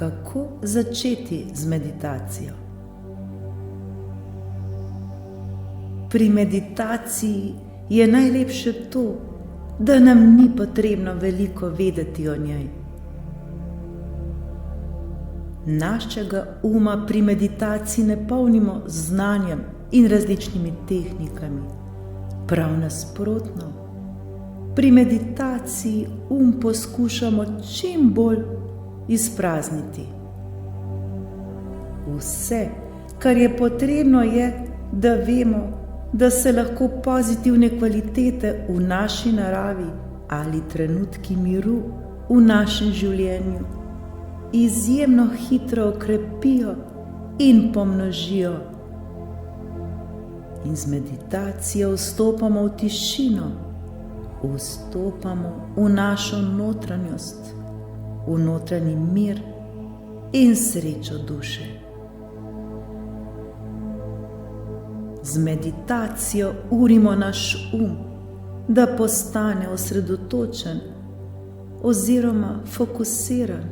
Kako začeti z meditacijo? Pri meditaciji je najlepše to, da nam ni potrebno veliko vedeti o njej. Našega uma pri meditaciji ne polnimo z znanjem in različnimi tehnikami. Prav nasprotno, pri meditaciji poskušamo čim bolj izprazniti. Vse, kar je potrebno, je, da vemo, da se lahko pozitivne kvalitete v naši naravi ali trenutki miru v našem življenju izjemno hitro okrepijo in pomnožijo. In z meditacijo vstopamo v tišino, vstopamo v našo notranjost, v notranji mir in srečo duše. Z meditacijo urimo naš da postane osredotočen oziroma fokusiran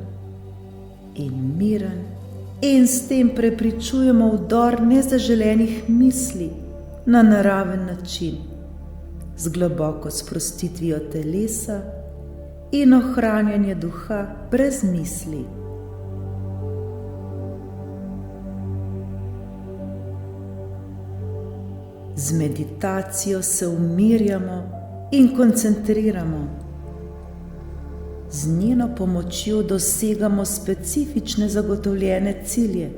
in miren, in s tem prepričujemo vdor nezaželenih misli na naraven način, z globoko sprostitvijo telesa in ohranjanje duha brez misli. Z meditacijo se umirjamo in koncentriramo. Z njeno pomočjo dosegamo specifične zagotovljene cilje.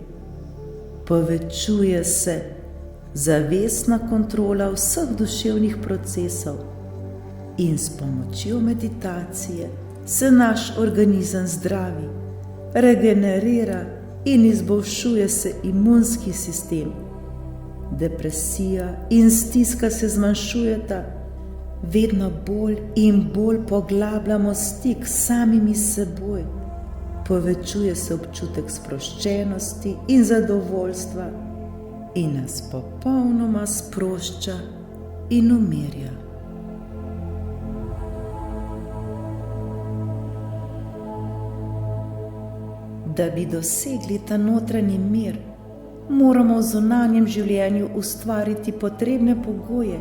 Povečuje se zavestna kontrola vseh duševnih procesov in s pomočjo meditacije se naš organizem zdravi, regenerira in izboljšuje se imunski sistem. Depresija in stiska se zmanjšujeta, vedno bolj in bolj poglabljamo stik s samimi seboj, povečuje se občutek sproščenosti in zadovoljstva in nas popolnoma sprošča in umirja. Da bi dosegli ta notranji mir, moramo v zunanjem življenju ustvariti potrebne pogoje,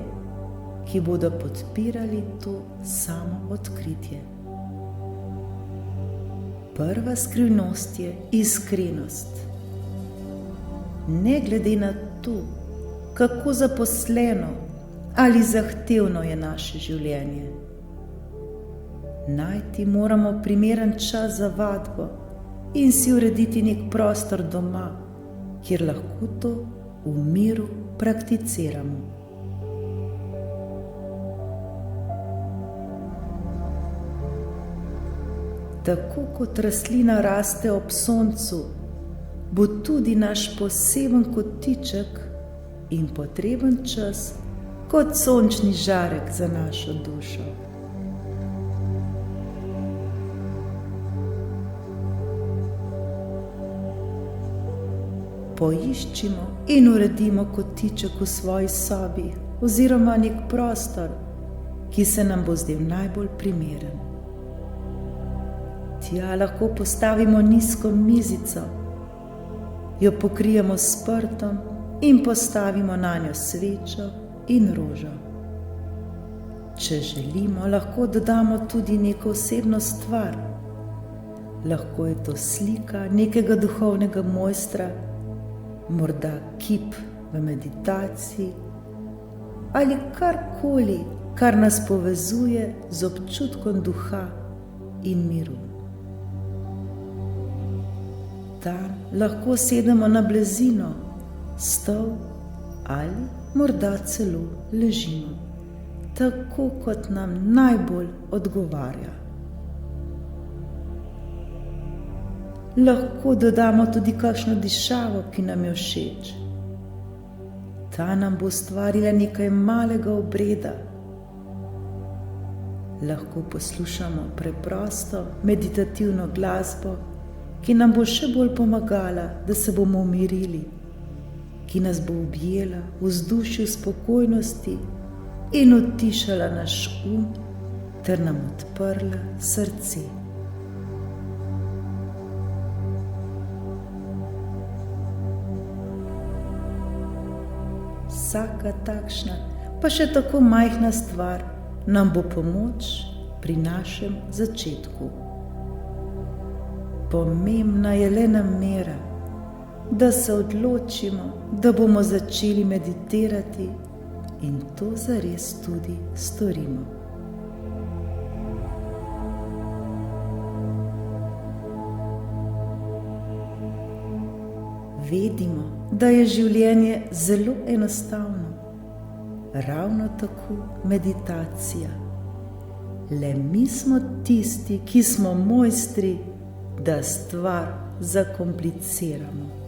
ki bodo podpirali to samo odkritje. Prva skrivnost je iskrenost. Ne glede na to, kako zaposleno ali zahtevno je naše življenje. Najti moramo primeren čas za vadbo in si urediti nek prostor doma, kjer lahko to v miru prakticiramo. Tako kot rastlina raste ob soncu, bo tudi naš poseben kotiček in potreben čas kot sončni žarek za našo dušo. Poiščimo in uredimo kotiček v svoji sobi oziroma nek prostor, ki se nam bo zdel najbolj primeren. Tja lahko postavimo nizko mizico, jo pokrijemo s prtom in postavimo nanjo svečo in rožo. Če želimo, lahko dodamo tudi neko osebno stvar. Lahko je to slika nekega duhovnega mojstra, morda kip v meditaciji ali karkoli, kar nas povezuje z občutkom duha in miru. Tam lahko sedemo na blazino, stol ali morda celo ležimo, tako kot nam najbolj odgovarja. Lahko dodamo tudi kakšno dišavo, ki nam je všeč. Ta nam bo ustvarila nekaj malega obreda. Lahko poslušamo preprosto meditativno glasbo, ki nam bo še bolj pomagala, da se bomo umirili, ki nas bo objela v vzdušju spokojnosti in utišala naš ter nam odprla srce. vsaka takšna, pa še tako majhna stvar nam bo pomoč pri našem začetku. Pomembna je le namera, da se odločimo, da bomo začeli meditirati in to zares tudi storimo. Vedimo, da je življenje zelo enostavno, ravno tako meditacija. Le mi smo tisti, ki smo mojstri, da stvar zakompliciramo.